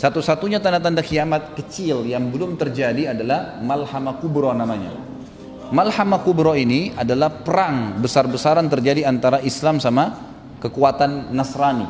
Satu-satunya tanda-tanda kiamat kecil yang belum terjadi adalah Malhamah Kubro namanya. Malhamah Kubro ini adalah perang besar-besaran terjadi antara Islam sama kekuatan Nasrani.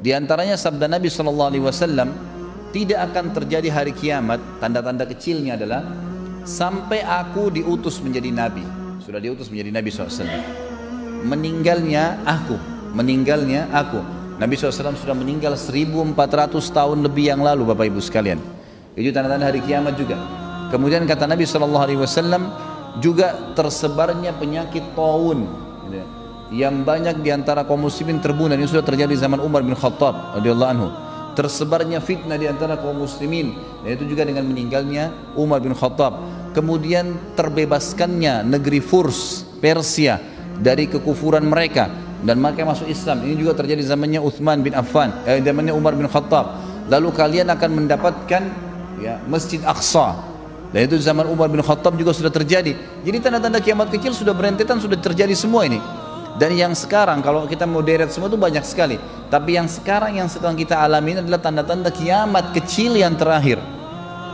Di antaranya sabda Nabi SAW, tidak akan terjadi hari kiamat, tanda-tanda kecilnya adalah sampai aku diutus menjadi Nabi. Sudah diutus menjadi Nabi SAW. Meninggalnya aku. Nabi SAW sudah meninggal 1400 tahun lebih yang lalu, Bapak Ibu sekalian. Itu tanda-tanda hari kiamat juga. Kemudian kata Nabi SAW juga tersebarnya penyakit taun, yang banyak diantara kaum muslimin terbunuh. Ini sudah terjadi zaman Umar bin Khattab radhiyallahu anhu. Tersebarnya fitnah diantara kaum muslimin, dan itu juga dengan meninggalnya Umar bin Khattab. Kemudian terbebaskannya negeri Furs, Persia, dari kekufuran mereka dan mereka masuk Islam. Ini juga terjadi zamannya Uthman bin Affan, zamannya Umar bin Khattab. Lalu kalian akan mendapatkan Masjid Aqsa, dan itu zaman Umar bin Khattab juga sudah terjadi. Jadi tanda-tanda kiamat kecil sudah berentetan, sudah terjadi semua ini. Dan yang sekarang kalau kita mau deret semua itu banyak sekali. Tapi yang sekarang yang sedang kita alami ini adalah tanda-tanda kiamat kecil yang terakhir.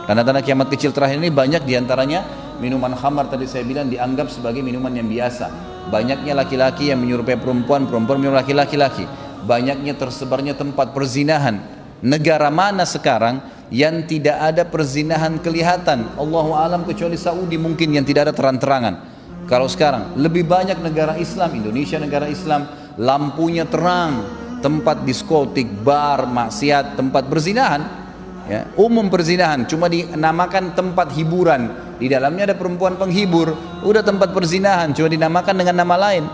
Tanda-tanda kiamat kecil terakhir ini banyak diantaranya minuman khamar, tadi saya bilang dianggap sebagai minuman yang biasa. Banyaknya laki-laki yang menyerupai perempuan, perempuan menyerupai laki-laki. Banyaknya tersebarnya tempat perzinahan. Negara mana sekarang yang tidak ada perzinahan kelihatan? Allahu alam, kecuali Saudi mungkin yang tidak ada terang-terangan. Kalau sekarang lebih banyak negara Islam, Indonesia negara Islam, lampunya terang, tempat diskotik, bar, maksiat, tempat perzinahan, umum perzinahan, cuma dinamakan tempat hiburan. Di dalamnya ada perempuan penghibur, udah tempat perzinahan, cuma dinamakan dengan nama lain.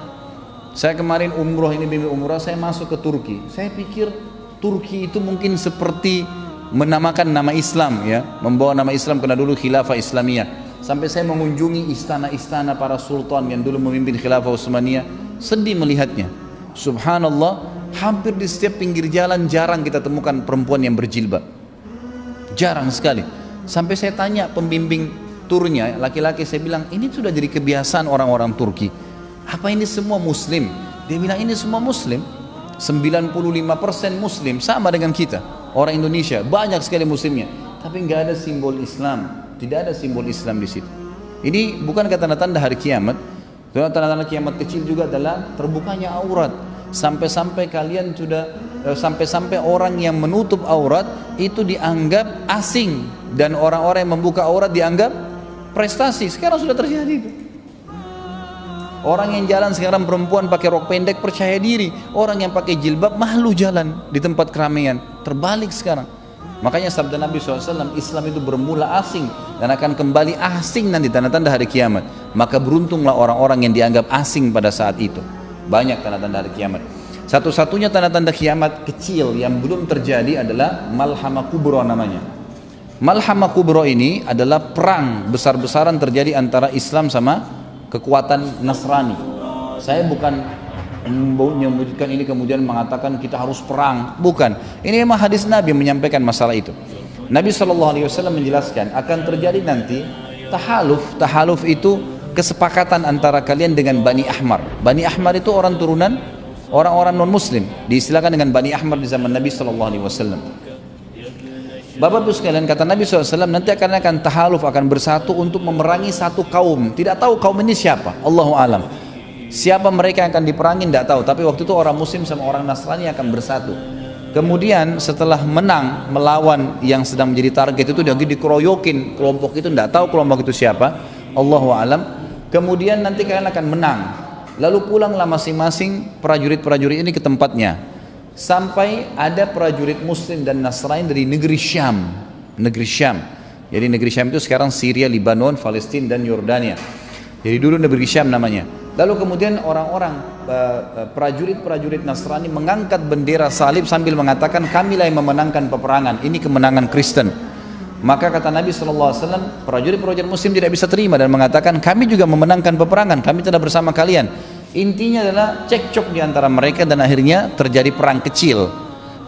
Saya kemarin umroh, ini bimbing umroh, saya masuk ke Turki. Saya pikir Turki itu mungkin seperti menamakan nama Islam, membawa nama Islam karena dulu khilafah Islamiyah. Sampai saya mengunjungi istana-istana para sultan yang dulu memimpin khilafah Utsmaniyah, sedih melihatnya. Subhanallah, hampir di setiap pinggir jalan jarang kita temukan perempuan yang berjilbab. Jarang sekali. Sampai saya tanya pembimbing turnya, laki-laki, saya bilang, ini sudah jadi kebiasaan orang-orang Turki. Apa ini semua muslim? Dia bilang ini semua muslim. 95% muslim, sama dengan kita. Orang Indonesia banyak sekali muslimnya, tapi nggak ada simbol Islam. Tidak ada simbol Islam di situ. Ini bukan tanda-tanda hari kiamat. Tanda-tanda kiamat kecil juga adalah terbukanya aurat. Sampai-sampai kalian sudah sampai-sampai orang yang menutup aurat itu dianggap asing, dan orang-orang yang membuka aurat dianggap prestasi. Sekarang sudah terjadi itu. Orang yang jalan sekarang perempuan pakai rok pendek percaya diri, orang yang pakai jilbab malu jalan di tempat keramaian. Terbalik sekarang. Makanya sabda Nabi SAW, Islam itu bermula asing dan akan kembali asing nanti, tanda-tanda hari kiamat. Maka beruntunglah orang-orang yang dianggap asing pada saat itu. Banyak tanda-tanda hari kiamat. Satu-satunya tanda-tanda kiamat kecil yang belum terjadi adalah Malhamah Kubro namanya. Malhamah Kubro ini adalah perang besar-besaran terjadi antara Islam sama kekuatan Nasrani. Saya bukan menyebutkan ini kemudian mengatakan kita harus perang, bukan. Ini memang hadis Nabi yang menyampaikan masalah itu. Nabi SAW menjelaskan akan terjadi nanti tahaluf itu kesepakatan antara kalian dengan Bani Ahmar. Bani Ahmar itu orang turunan orang-orang non muslim, diistilahkan dengan Bani Ahmar di zaman Nabi SAW. Bapak Ibu sekalian, kata Nabi SAW, nanti akan tahaluf, akan bersatu untuk memerangi satu kaum. Tidak tahu kaum ini siapa, Allahu alam. Siapa mereka yang akan diperangi tidak tahu, tapi waktu itu orang muslim sama orang Nasrani akan bersatu. Kemudian setelah menang melawan yang sedang menjadi target itu, dia dikeroyokin kelompok itu, tidak tahu kelompok itu siapa, Allahu alam. Kemudian nanti kalian akan menang, lalu pulanglah masing-masing prajurit-prajurit ini ke tempatnya, sampai ada prajurit muslim dan Nasrani dari negeri Syam. Jadi negeri Syam itu sekarang Syria, Lebanon, Palestina dan Yordania. Jadi dulu negeri Syam namanya. Lalu kemudian orang-orang prajurit-prajurit Nasrani mengangkat bendera salib sambil mengatakan, kamilah yang memenangkan peperangan, ini kemenangan Kristen. Maka kata Nabi SAW, prajurit-prajurit muslim tidak bisa terima dan mengatakan, kami juga memenangkan peperangan, kami tidak bersama kalian. Intinya adalah cekcok di antara mereka dan akhirnya terjadi perang kecil.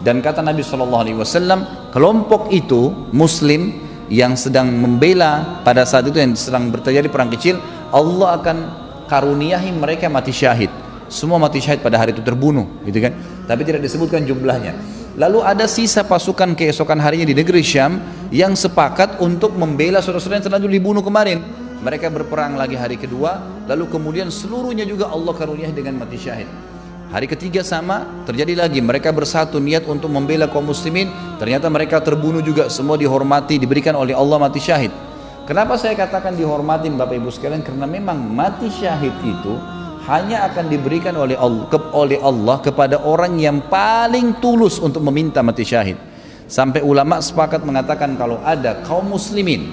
Dan kata Nabi SAW, kelompok itu muslim yang sedang membela pada saat itu yang sedang terjadi perang kecil, Allah akan karuniahi mereka mati syahid. Semua mati syahid pada hari itu terbunuh, gitu kan? Tapi tidak disebutkan jumlahnya. Lalu ada sisa pasukan keesokan harinya di negeri Syam yang sepakat untuk membela saudara-saudara yang telah dibunuh kemarin. Mereka berperang lagi hari kedua, lalu kemudian seluruhnya juga Allah karuniahi dengan mati syahid. Hari ketiga sama, terjadi lagi, mereka bersatu niat untuk membela kaum muslimin, ternyata mereka terbunuh juga, semua dihormati, diberikan oleh Allah mati syahid. Kenapa saya katakan dihormatin Bapak Ibu sekalian? Karena memang mati syahid itu hanya akan diberikan oleh Allah kepada orang yang paling tulus untuk meminta mati syahid. Sampai ulama sepakat mengatakan kalau ada kaum muslimin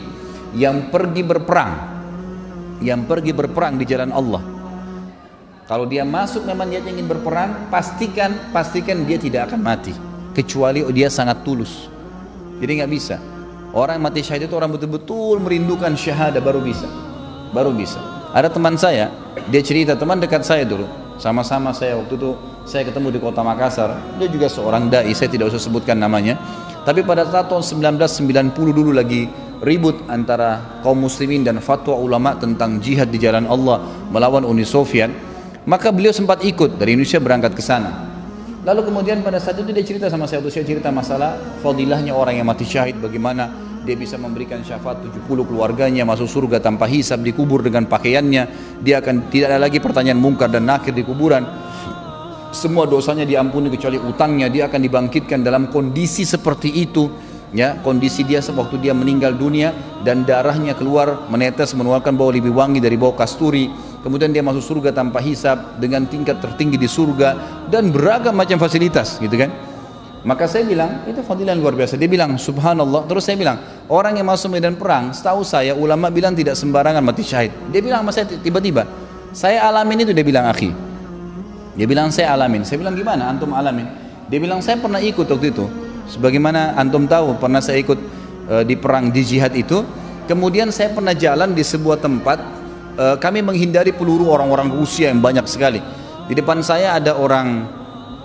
yang pergi berperang di jalan Allah, kalau dia masuk memang dia ingin berperang, pastikan dia tidak akan mati kecuali dia sangat tulus. Jadi nggak bisa. Orang mati syahid itu orang betul-betul merindukan syahadah baru bisa. Ada teman saya, dia cerita, teman dekat saya dulu, sama-sama saya waktu itu saya ketemu di kota Makassar. Dia juga seorang dai, saya tidak usah sebutkan namanya. Tapi pada tahun 1990 dulu lagi ribut antara kaum muslimin dan fatwa ulama tentang jihad di jalan Allah melawan Uni Soviet. Maka beliau sempat ikut dari Indonesia berangkat ke sana. Lalu kemudian pada saat itu dia cerita sama saya, waktu saya cerita masalah fadilahnya orang yang mati syahid, bagaimana dia bisa memberikan syafaat 70 keluarganya masuk surga tanpa hisab, dikubur dengan pakaiannya, dia akan tidak ada lagi pertanyaan mungkar dan nakir di kuburan, semua dosanya diampuni kecuali utangnya, dia akan dibangkitkan dalam kondisi seperti itu, ya, kondisi dia waktu dia meninggal dunia dan darahnya keluar menetes mengeluarkan bau lebih wangi dari bau kasturi. Kemudian dia masuk surga tanpa hisab dengan tingkat tertinggi di surga dan beragam macam fasilitas, gitu kan? Maka saya bilang itu fadilah luar biasa. Dia bilang subhanallah. Terus saya bilang orang yang masuk medan perang, setahu saya ulama bilang tidak sembarangan mati syahid. Dia bilang sama saya tiba-tiba, saya alamin itu. Dia bilang akhi, dia bilang saya alamin. Saya bilang gimana antum alamin? Dia bilang saya pernah ikut waktu itu. Sebagaimana antum tahu pernah saya ikut di perang di jihad itu. Kemudian saya pernah jalan di sebuah tempat. Kami menghindari peluru orang-orang Rusia yang banyak sekali. Di depan saya ada orang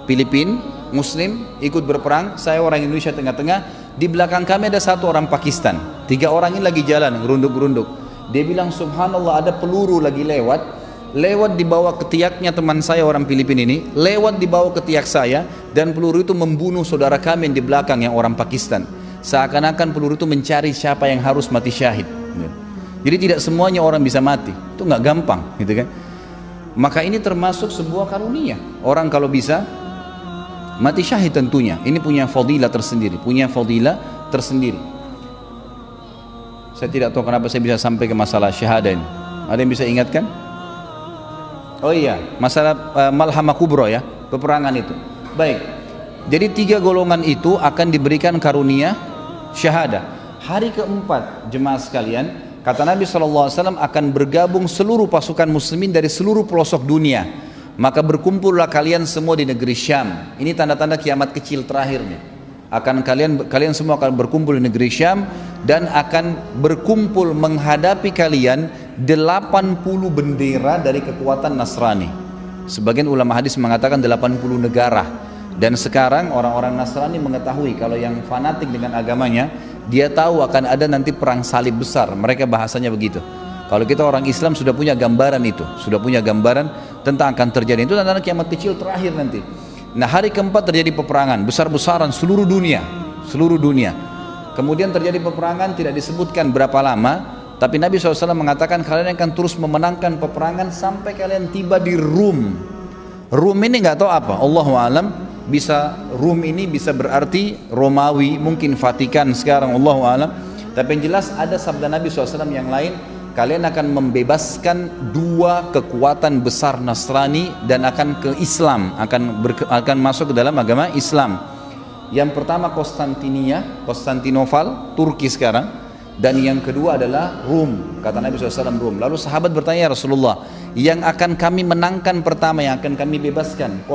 Filipina, Muslim, ikut berperang. Saya orang Indonesia tengah-tengah. Di belakang kami ada satu orang Pakistan. 3 orang ini lagi jalan, gerunduk-gerunduk. Dia bilang subhanallah ada peluru lagi lewat di bawah ketiaknya teman saya orang Filipina ini, lewat di bawah ketiak saya, dan peluru itu membunuh saudara kami yang di belakang yang orang Pakistan. Seakan-akan peluru itu mencari siapa yang harus mati syahid. Jadi tidak semuanya orang bisa mati, itu nggak gampang, gitu kan? Maka ini termasuk sebuah karunia. Orang kalau bisa mati syahid tentunya, ini punya fadilah tersendiri, Saya tidak tahu kenapa saya bisa sampai ke masalah syahadah ini. Ada yang bisa ingatkan? Oh iya, masalah malhamah kubro ya, peperangan itu. Baik, jadi 3 golongan itu akan diberikan karunia syahadah. Hari keempat jemaah sekalian, kata Nabi SAW akan bergabung seluruh pasukan muslimin dari seluruh pelosok dunia. Maka berkumpullah kalian semua di negeri Syam. Ini tanda-tanda kiamat kecil terakhir nih. Kalian semua akan berkumpul di negeri Syam dan akan berkumpul menghadapi kalian 80 bendera dari kekuatan Nasrani. Sebagian ulama hadis mengatakan 80 negara. Dan sekarang orang-orang Nasrani mengetahui kalau yang fanatik dengan agamanya, dia tahu akan ada nanti perang salib besar. Mereka bahasanya begitu. Kalau kita orang Islam sudah punya gambaran itu, sudah punya gambaran tentang akan terjadi itu tanda kiamat kecil terakhir nanti. Nah, hari keempat terjadi peperangan besar-besaran seluruh dunia. Kemudian terjadi peperangan, tidak disebutkan berapa lama, tapi Nabi SAW mengatakan kalian akan terus memenangkan peperangan sampai kalian tiba di Rum. Rum ini nggak tahu apa, Allahu a'lam. Rum ini bisa berarti Romawi, mungkin Vatikan sekarang, Allahu a'lam. Tapi yang jelas ada sabda Nabi SAW yang lain, kalian akan membebaskan 2 kekuatan besar Nasrani dan akan ke Islam, akan masuk ke dalam agama Islam. Yang pertama Konstantinopel, Turki sekarang, dan yang kedua adalah Rum, kata Nabi SAW Rum. Lalu sahabat bertanya, Rasulullah, yang akan kami menangkan pertama, yang akan kami bebaskan,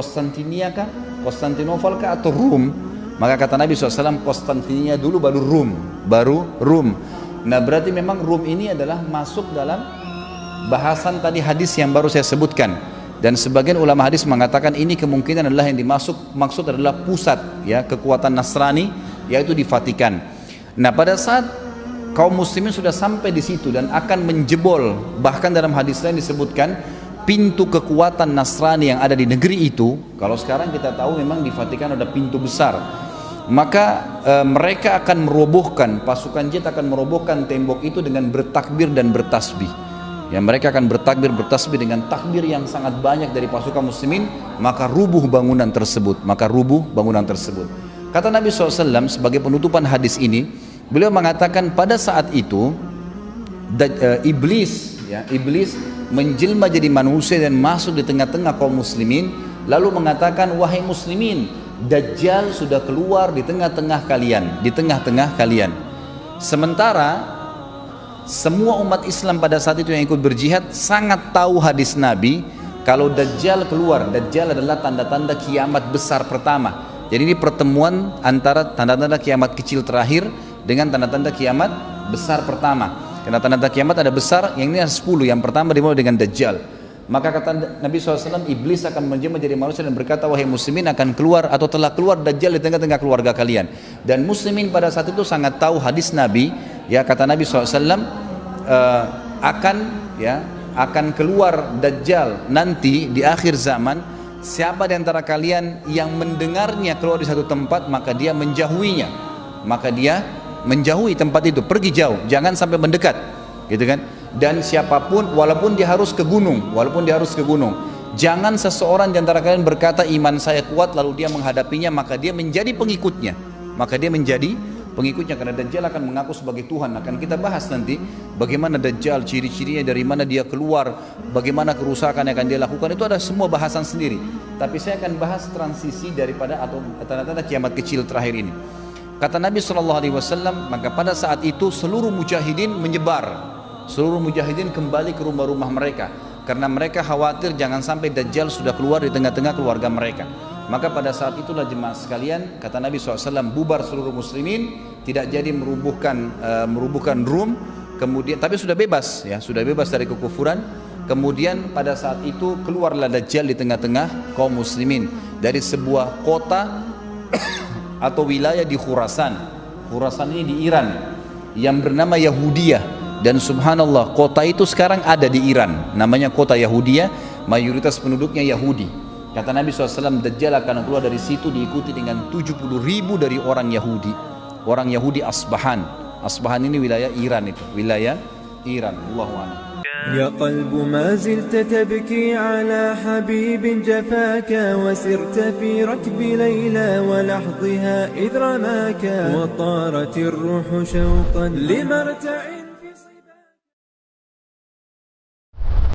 Konstantinopel kah atau Rum? Maka kata Nabi SAW, Konstantinia dulu baru Rum. Nah, berarti memang Rum ini adalah masuk dalam bahasan tadi hadis yang baru saya sebutkan. Dan sebagian ulama hadis mengatakan ini kemungkinan adalah yang maksud adalah pusat ya kekuatan Nasrani, yaitu di Vatikan. Nah, pada saat kaum muslimin sudah sampai di situ dan akan menjebol, bahkan dalam hadis lain disebutkan pintu kekuatan Nasrani yang ada di negeri itu, kalau sekarang kita tahu memang di Vatikan ada pintu besar, maka mereka akan merobohkan, pasukan jihad akan merobohkan tembok itu dengan bertakbir dan bertasbih. Ya, mereka akan bertakbir bertasbih dengan takbir yang sangat banyak dari pasukan muslimin, maka rubuh bangunan tersebut, Kata Nabi SAW sebagai penutupan hadis ini, beliau mengatakan pada saat itu iblis menjelma jadi manusia dan masuk di tengah-tengah kaum muslimin, lalu mengatakan, wahai muslimin, Dajjal sudah keluar di tengah-tengah kalian. Sementara semua umat Islam pada saat itu yang ikut berjihad sangat tahu hadis Nabi kalau Dajjal keluar. Dajjal adalah tanda-tanda kiamat besar pertama. Jadi ini pertemuan antara tanda-tanda kiamat kecil terakhir dengan tanda-tanda kiamat besar pertama. Karena tanda-tanda kiamat ada besar, yang ini ada 10. Yang pertama dimulai dengan Dajjal. Maka kata Nabi SAW, iblis akan menjelma menjadi manusia dan berkata, wahai muslimin, akan keluar atau telah keluar Dajjal di tengah-tengah keluarga kalian. Dan muslimin pada saat itu sangat tahu hadis Nabi, ya, kata Nabi SAW, akan keluar Dajjal nanti di akhir zaman. Siapa di antara kalian yang mendengarnya keluar di satu tempat, maka dia menjauhinya, menjauhi tempat itu, pergi jauh, jangan sampai mendekat, gitu kan? Dan siapapun, walaupun dia harus ke gunung, jangan seseorang di antara kalian berkata iman saya kuat lalu dia menghadapinya, maka dia menjadi pengikutnya, karena Dajjal akan mengaku sebagai Tuhan. Akan kita bahas nanti bagaimana Dajjal, ciri-cirinya, dari mana dia keluar, bagaimana kerusakan yang akan dia lakukan, itu ada semua bahasan sendiri. Tapi saya akan bahas transisi daripada atau tanda-tanda kiamat kecil terakhir ini. Kata Nabi SAW, maka pada saat itu seluruh mujahidin menyebar, seluruh mujahidin kembali ke rumah-rumah mereka, karena mereka khawatir jangan sampai Dajjal sudah keluar di tengah-tengah keluarga mereka. Maka pada saat itulah jemaah sekalian, kata Nabi SAW, bubar seluruh muslimin, tidak jadi merubuhkan Rum, kemudian tapi sudah bebas, ya, sudah bebas dari kekufuran. Kemudian pada saat itu keluarlah Dajjal di tengah-tengah kaum muslimin dari sebuah kota atau wilayah di Khurasan. Khurasan ini di Iran, yang bernama Yahudiyah. Dan subhanallah, kota itu sekarang ada di Iran, namanya kota Yahudiyah, mayoritas penduduknya Yahudi. Kata Nabi SAW, Dajjal akan keluar dari situ diikuti dengan 70.000 dari orang Yahudi Asbahan. Asbahan ini wilayah Iran, Allahu a'lam. يا قلب ما زلت تبكي على حبيب جفاك وسرت في ركب ليلى ولحظها إذ رماك وطارت الروح شوقا لمرتع